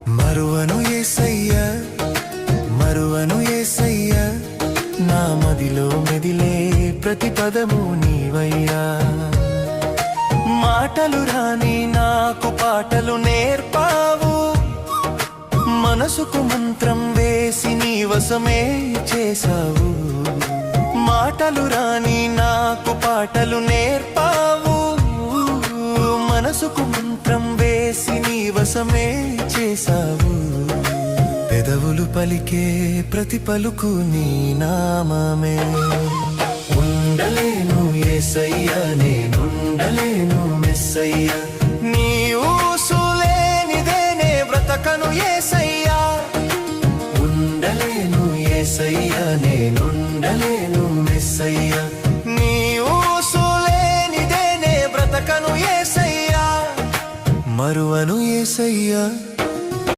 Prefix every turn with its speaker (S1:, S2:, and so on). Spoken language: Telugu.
S1: మరువను యేసయ్యా, మరువను యేసయ్యా, నా మదిలో మెదిలే ప్రతి పదము నీవయ్యా. మాటలు రాని నాకు పాటలు నేర్పావు, మనసుకు మంత్రం వేసి నీ వశమే చేశావు. మాటలు రాని నాకు పాటలు నేర్పావు, మనసుకు మంత్రం వేసి నీ వశమే చేశావు. పెదవులు పలికే ప్రతి పలుకు నీ నామమే. ఉండలేను యేసయ్యా, నేనుండలేను మెస్సయ్యా, నీ ఊసులేనిదేనే బ్రతకను యేసయ్యా. ఉండలేను యేసయ్యా, నేనుండలేను మెస్సయ్యా, నీ ఊసులేనిదేనే బ్రతకను యేసయ్యా. మరువను యేసయ్యా.